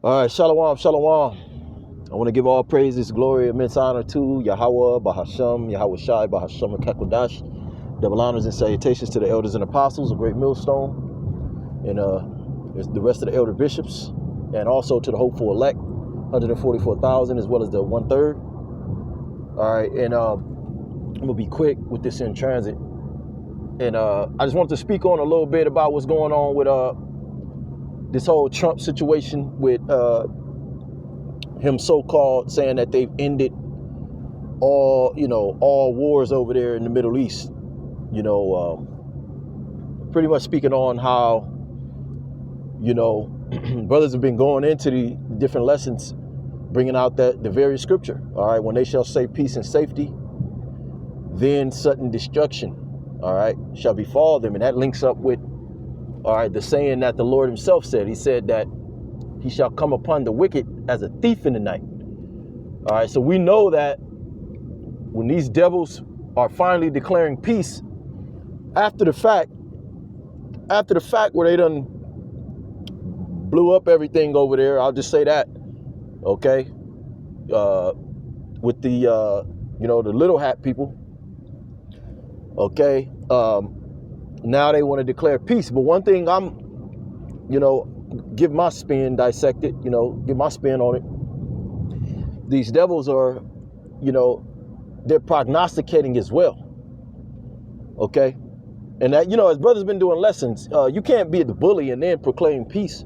All right, shalom, shalom. I want to give all praises, glory, immense honor to Yahweh, Bahasham, Yahweh Shai, Bahasham, and Kakodash. Double honors and salutations to the elders and apostles, a great millstone, and the rest of the elder bishops, and also to the hopeful elect, 144,000, as well as the 1/3. All right, and I'm gonna be quick with this in transit, and I just wanted to speak on a little bit about what's going on with this whole Trump situation with him so-called saying that they've ended all wars over there in the Middle East. Pretty much speaking on how brothers have been going into the different lessons, bringing out that the very scripture. All right, when they shall say peace and safety, then sudden destruction, all right, shall befall them, and that links up with the saying that the Lord himself said. He said that he shall come upon the wicked as a thief in the night. All right, so we know that when these devils are finally declaring peace after the fact where they done blew up everything over there, I'll just say that, okay, with the the little hat people, okay, now they want to declare peace. But one thing I'm, give my spin, dissect it, give my spin on it. These devils are, they're prognosticating as well. Okay. And that, as brothers been doing lessons, you can't be the bully and then proclaim peace.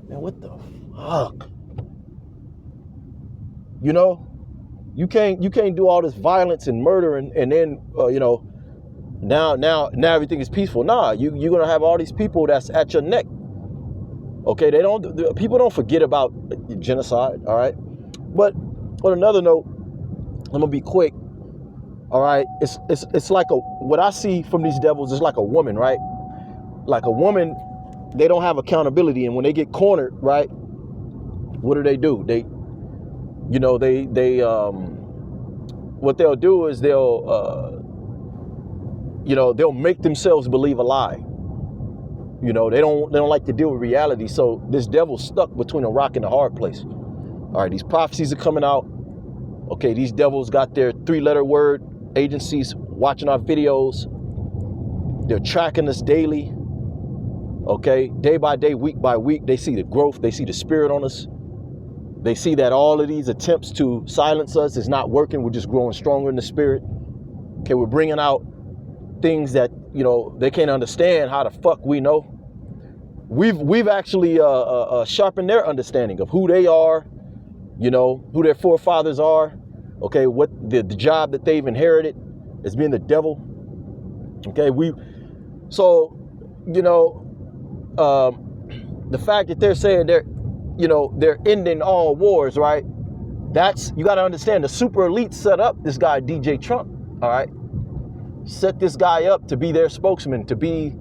Man, what the fuck? You can't do all this violence and murder and then, now everything is peaceful. Nah, you're going to have all these people that's at your neck. Okay, people don't forget about genocide, all right? But on another note, I'm gonna be quick. All right, it's like what I see from these devils is like a woman, right? Like a woman, they don't have accountability, and when they get cornered, right, what do? They what they'll do is they'll make themselves believe a lie. They don't like to deal with reality. So this devil's stuck between a rock and a hard place. All right, these prophecies are coming out. Okay, these devils got their 3-letter word agencies watching our videos. They're tracking us daily. Okay, day by day, week by week, they see the growth. They see the spirit on us. They see that all of these attempts to silence us is not working. We're just growing stronger in the spirit. Okay, we're bringing out things that they can't understand how the fuck we know. We've actually sharpened their understanding of who they are, who their forefathers are. Okay, what the job that they've inherited as being the devil. Okay, the fact that they're saying they're ending all wars, right? That's, you got to understand, the super elite set up this guy DJ Trump. All right. Set this guy up to be their spokesman, to be,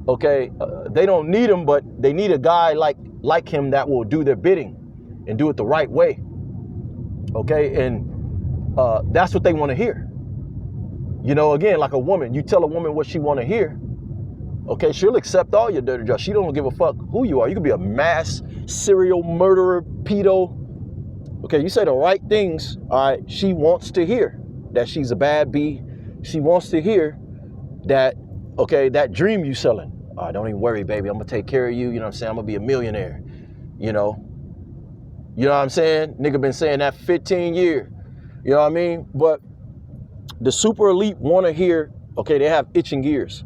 they don't need him, but they need a guy like him that will do their bidding and do it the right way. Okay, and that's what they want to hear. Again, like a woman, you tell a woman what she want to hear, okay, she'll accept all your dirty jobs. She don't give a fuck who you are. You could be a mass serial murderer, pedo. Okay, you say the right things, all right, she wants to hear that she's a bad bee. She wants to hear that, okay, that dream you selling. All right, don't even worry, baby. I'm going to take care of you. You know what I'm saying? I'm going to be a millionaire. You know what I'm saying? Nigga been saying that 15 years. You know what I mean? But the super elite want to hear, okay, they have itching ears.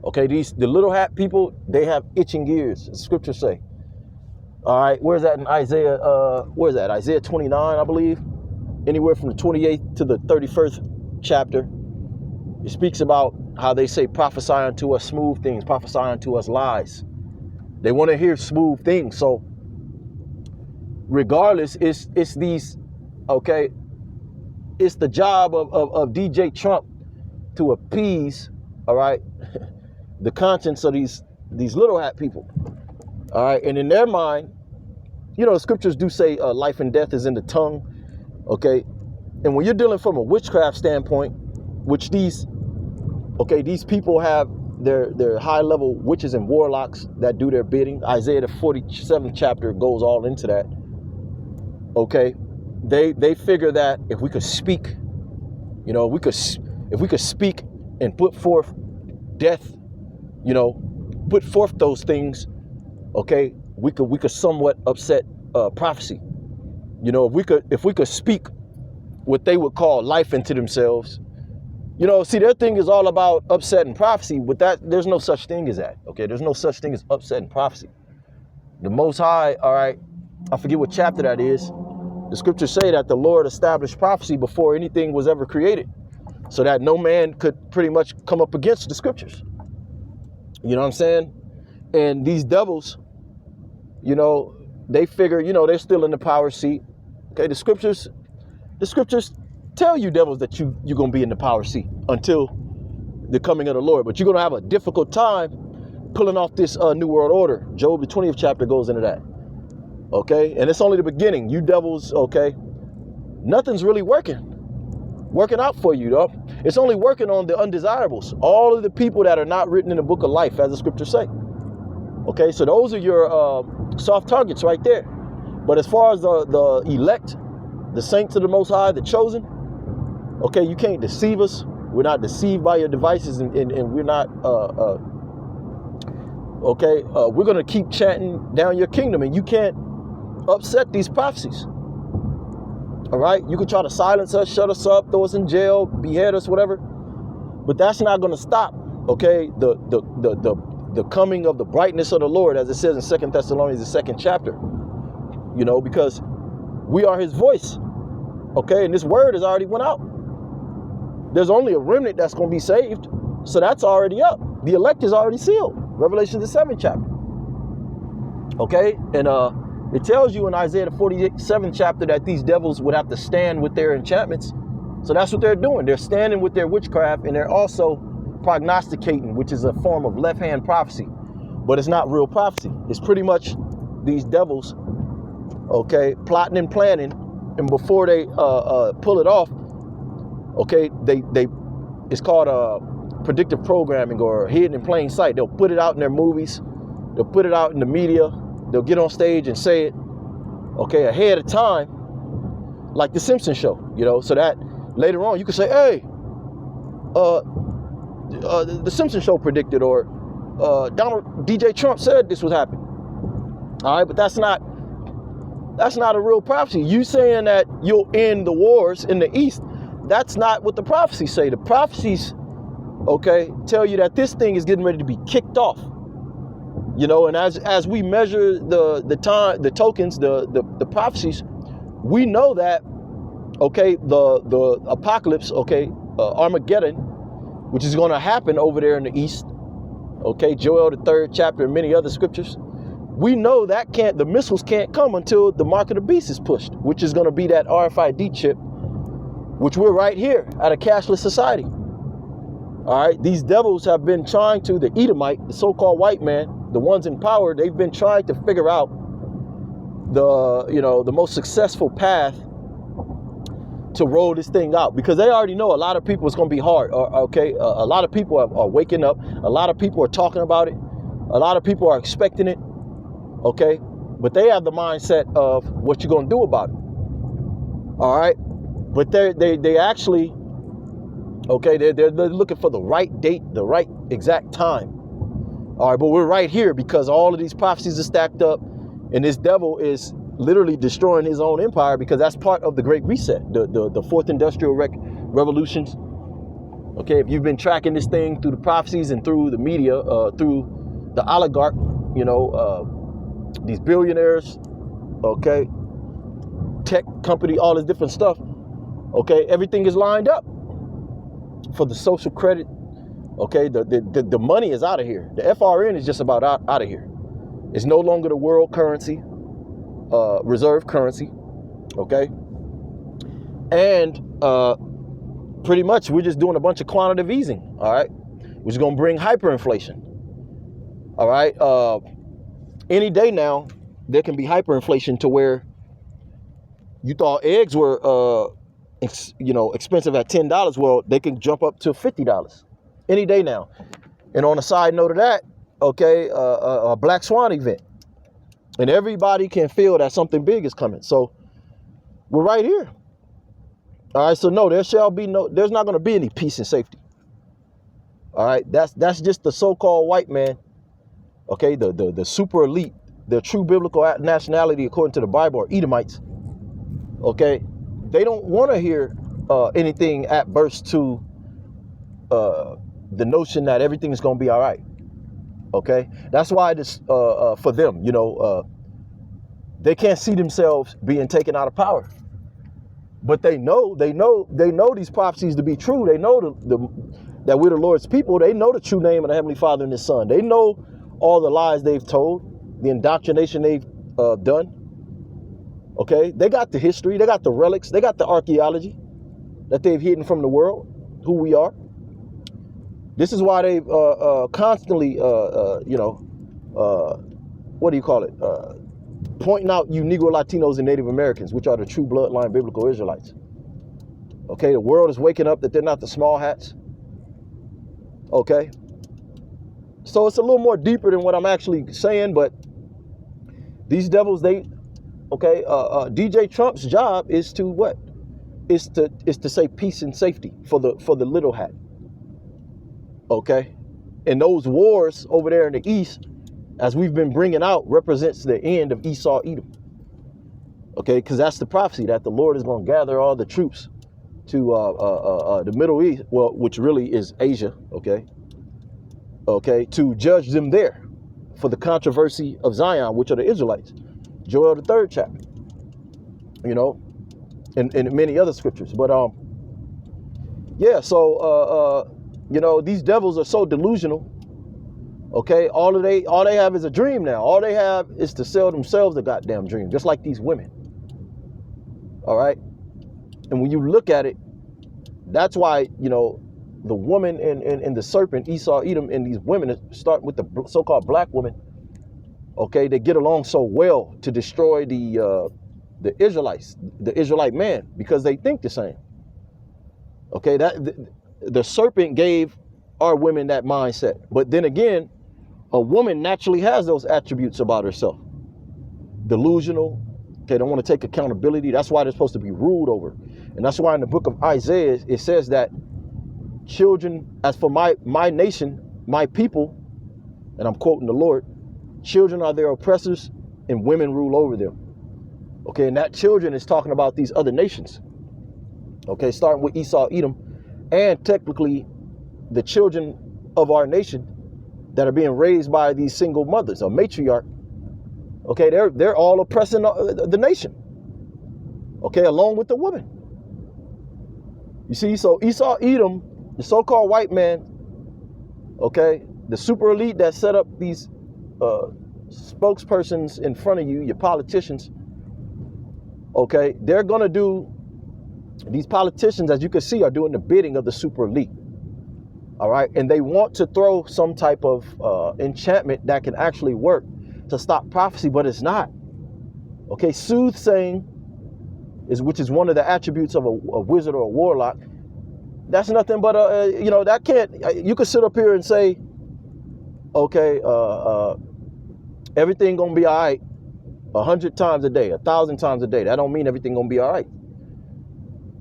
Okay, the little hat people, they have itching ears. The scriptures say. All right, where's that in Isaiah? Where's that? Isaiah 29, I believe. Anywhere from the 28th to the 31st chapter. It speaks about how they say prophesy unto us smooth things, prophesy unto us lies. They want to hear smooth things. So regardless, it's these, okay, it's the job of DJ Trump to appease, all right, the conscience of these little hat people. All right, and in their mind, the scriptures do say life and death is in the tongue, okay? And when you're dealing from a witchcraft standpoint, which these people have they're high level witches and warlocks that do their bidding. Isaiah the 47th chapter goes all into that. Okay, they figure that if we could speak, you know, if we could speak and put forth death, you know, put forth those things, okay, we could somewhat upset prophecy. You know, if we could speak what they would call life into themselves. You know, see, their thing is all about upsetting prophecy, but there's no such thing as that. Okay, there's no such thing as upsetting prophecy. The Most High, all right, I forget what chapter that is. The scriptures say that the Lord established prophecy before anything was ever created, so that no man could pretty much come up against the scriptures. You know what I'm saying? And these devils, you know, they figure, you know, they're still in the power seat. Okay, the scriptures tell you devils that you're going to be in the power seat until the coming of the Lord. But you're going to have a difficult time pulling off this New World Order. Job, the 20th chapter, goes into that. Okay, and it's only the beginning. You devils, okay, nothing's really working out for you, though. It's only working on the undesirables. All of the people that are not written in the book of life, as the scriptures say. Okay, so those are your soft targets right there. But as far as the elect, the saints of the Most High, the chosen, okay, you can't deceive us. We're not deceived by your devices, and we're not, okay, we're going to keep chanting down your kingdom, and you can't upset these prophecies. All right, you can try to silence us, shut us up, throw us in jail, behead us, whatever, but that's not going to stop, okay, the coming of the brightness of the Lord, as it says in 2 Thessalonians, the 2nd chapter, you know, because we are his voice, okay, and this word has already went out. There's only a remnant that's going to be saved, so that's already up. The elect is already sealed. Revelation the 7th chapter, okay, and it tells you in Isaiah the 47th chapter that these devils would have to stand with their enchantments. So that's what they're doing. They're standing with their witchcraft, and they're also prognosticating, which is a form of left-hand prophecy. But it's not real prophecy. It's pretty much these devils, okay, plotting and planning, and before they pull it off, okay, it's called predictive programming or hidden in plain sight. They'll put it out in their movies. They'll put it out in the media. They'll get on stage and say it, okay, ahead of time, like the Simpsons show, you know, so that later on you can say, hey, the Simpsons show predicted, or DJ Trump said this was happening. All right, but that's not a real prophecy. You saying that you'll end the wars in the East, that's not what the prophecies say. The prophecies, okay, tell you that this thing is getting ready to be kicked off. You know, and as we measure the time, the tokens, the prophecies, we know that, okay, the apocalypse, okay, Armageddon, which is going to happen over there in the East, okay, Joel the 3rd chapter and many other scriptures, we know that the missiles can't come until the mark of the beast is pushed, which is going to be that RFID chip, which we're right here at a cashless society. All right, these devils have been trying to, the Edomite, the so-called white man, the ones in power, they've been trying to figure out the most successful path to roll this thing out, because they already know a lot of people it's going to be hard. Okay, a lot of people are waking up. A lot of people are talking about it. A lot of people are expecting it. Okay, but they have the mindset of what you're going to do about it. All right, but they actually, okay, they're looking for the right date, the right exact time. All right, but we're right here because all of these prophecies are stacked up, and this devil is literally destroying his own empire, because that's part of the Great Reset, the fourth industrial revolutions. Okay, if you've been tracking this thing through the prophecies and through the media, through the oligarch, you know, these billionaires, okay, tech company, all this different stuff, okay, everything is lined up for the social credit. Okay, the money is out of here. The FRN is just about out of here. It's no longer the world currency, reserve currency, okay? And pretty much we're just doing a bunch of quantitative easing, all right? Which is going to bring hyperinflation, all right? Any day now, there can be hyperinflation to where you thought eggs were, expensive at $10. Well, they can jump up to $50. Any day now. And on the side note of that, okay, a Black Swan event. And everybody can feel that something big is coming. So we're right here. All right, so no, there's not going to be any peace and safety. All right, that's just the so-called white man, okay, the super elite, the true biblical nationality according to the Bible are Edomites, okay? They don't want to hear anything adverse to the notion that everything is going to be all right, okay? That's why this, for them, they can't see themselves being taken out of power. But they know these prophecies to be true. They know that we're the Lord's people. They know the true name of the Heavenly Father and His Son. They know all the lies they've told, the indoctrination they've done. Okay, they got the history, they got the relics, they got the archaeology that they've hidden from the world, who we are. This is why they've constantly, pointing out you Negro Latinos and Native Americans, which are the true bloodline biblical Israelites. Okay, the world is waking up that they're not the small hats. Okay, so it's a little more deeper than what I'm actually saying, but these devils, DJ Trump's job is to what? Is to say peace and safety for the little hat. Okay, and those wars over there in the east, as we've been bringing out, represents the end of Esau, Edom. Okay, because that's the prophecy that the Lord is going to gather all the troops to the Middle East, well, which really is Asia. Okay, to judge them there for the controversy of Zion, which are the Israelites. Joel the 3rd chapter. And many other scriptures. But yeah. So these devils are so delusional. Okay, all they have is a dream now. All they have is to sell themselves a goddamn dream, just like these women. All right, and when you look at it, that's why the woman and the serpent, Esau, Edom, and these women start with the so-called black women. Okay, they get along so well to destroy the Israelites, the Israelite man, because they think the same. Okay, the serpent gave our women that mindset, but then again, a woman naturally has those attributes about herself. Delusional. Okay, don't want to take accountability. That's why they're supposed to be ruled over. And that's why in the book of Isaiah, it says that children, as for my nation, my people, and I'm quoting the Lord, children are their oppressors and women rule over them. Okay, and that children is talking about these other nations. Okay, starting with Esau, Edom, and technically the children of our nation that are being raised by these single mothers, a matriarch. Okay, they're all oppressing the nation. Okay, along with the woman. You see, so Esau, Edom, the so-called white man, okay, the super elite that set up these spokespersons in front of you, your politicians, okay, they're going to do, these politicians, as you can see, are doing the bidding of the super elite. All right, and they want to throw some type of enchantment that can actually work to stop prophecy, but it's not. Okay, soothsaying, which is one of the attributes of a wizard or a warlock. That's nothing but that can't. You could sit up here and say, okay, everything gonna be all right 100 times a day, 1,000 times a day. That don't mean everything gonna be all right.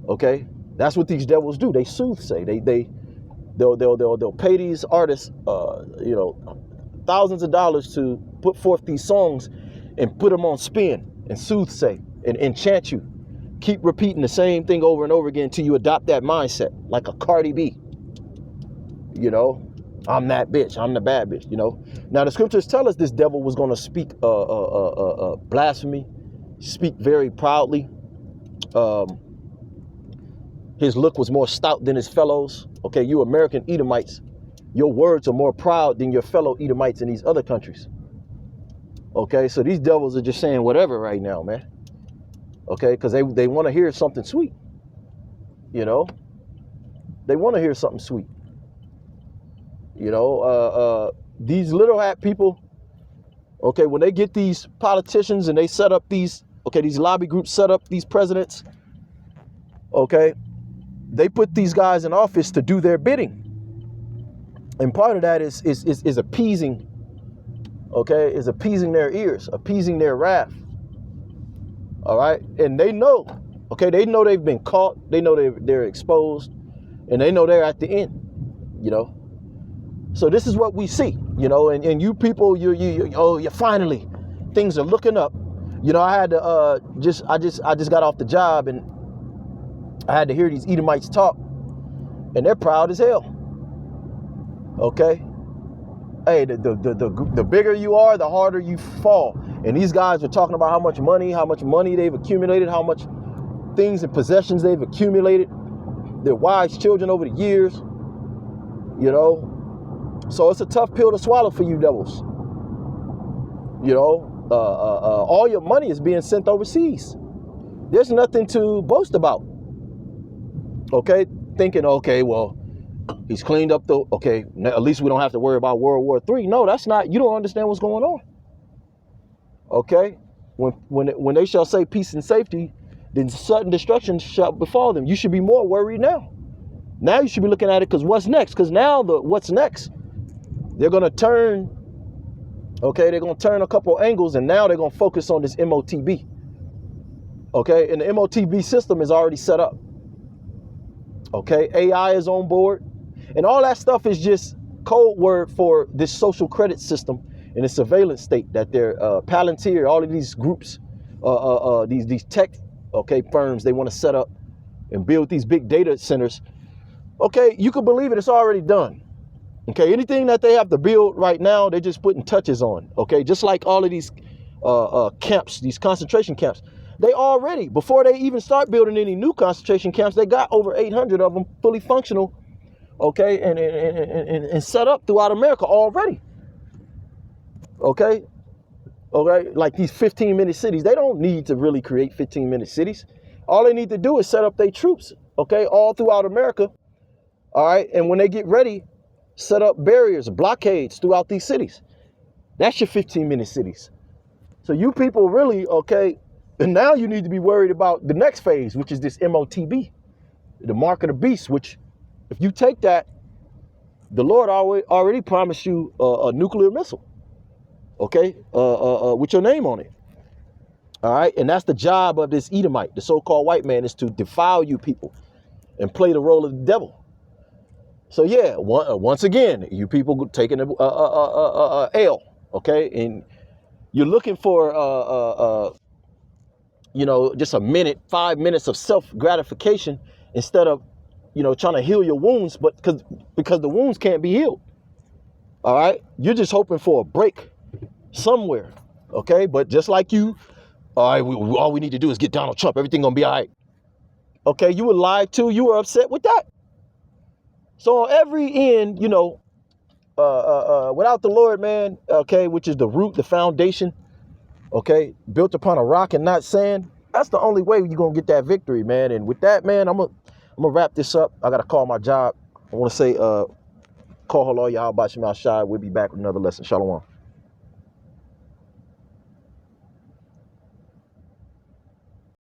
Okay, that's what these devils do. They soothsay. They'll pay these artists, thousands of dollars to put forth these songs and put them on spin and soothsay and enchant you. Keep repeating the same thing over and over again until you adopt that mindset, like a Cardi B. I'm that bitch. I'm the bad bitch. Now the scriptures tell us this devil was going to speak blasphemy, speak very proudly. His look was more stout than his fellows. Okay, you American Edomites, your words are more proud than your fellow Edomites in these other countries. Okay, so these devils are just saying whatever right now, man. Okay, because they want to hear something sweet. They want to hear something sweet. These little hat people, okay, when they get these politicians and they set up these lobby groups set up these presidents, okay, they put these guys in office to do their bidding. And part of that is appeasing, okay, is appeasing their ears, appeasing their wrath. All right. And they know, okay, they know they've been caught, they know they're exposed, and they know they're at the end, you know. So this is what we see, you know, and you people, you finally, things are looking up. You know, I had to I just got off the job, and I had to hear these Edomites talk, and they're proud as hell. Okay. Hey, the bigger you are, the harder you fall. And these guys are talking about how much money they've accumulated, how much things and possessions they've accumulated, their wives, children over the years, you know. So it's a tough pill to swallow for you devils. You know, all your money is being sent overseas. There's nothing to boast about. Okay, thinking, okay, well, he's cleaned up the, okay, at least we don't have to worry about World War III. No, that's not, you don't understand what's going on. Okay, when they shall say peace and safety, then sudden destruction shall befall them. You should be more worried now. Now you should be looking at it because what's next? Because now what's next? They're going to turn, okay, they're going to turn a couple angles, and now they're going to focus on this MOTB. Okay, and the MOTB system is already set up. Okay, AI is on board, and all that stuff is just code word for this social credit system and the surveillance state that they're Palantir, all of these groups, these tech, okay, firms, they want to set up and build these big data centers. Okay, you can believe it, it's already done. Okay, anything that they have to build right now, they're just putting touches on. Okay, just like all of these camps, these concentration camps, they already, before they even start building any new concentration camps, they got over 800 of them fully functional, okay, and set up throughout America already. Okay, like these 15-minute cities, they don't need to really create 15-minute cities. All they need to do is set up their troops, okay, all throughout America. All right, and when they get ready, set up barriers, blockades throughout these cities. That's your 15-minute cities. So you people really, okay, and now you need to be worried about the next phase, which is this MOTB, the mark of the beast, which if you take that, the Lord already promised you a nuclear missile, okay, with your name on it. All right, and that's the job of this Edomite, the so-called white man, is to defile you people and play the role of the devil. So yeah, once again, you people taking a L, okay, and you're looking for you know, just a minute, 5 minutes of self-gratification instead of, you know, trying to heal your wounds, but because the wounds can't be healed. All right, you're just hoping for a break somewhere, okay? But just like you, all right, all we need to do is get Donald Trump. Everything gonna be all right. Okay, you were lied to. You were upset with that. So on every end, you know, without the Lord, man, okay, which is the root, the foundation, okay, built upon a rock and not sand, that's the only way you're going to get that victory, man. And with that, man, I'm gonna wrap this up. I got to call my job. I want to say, call hello, y'all, Bashim Al Shai. We'll be back with another lesson. Shalom.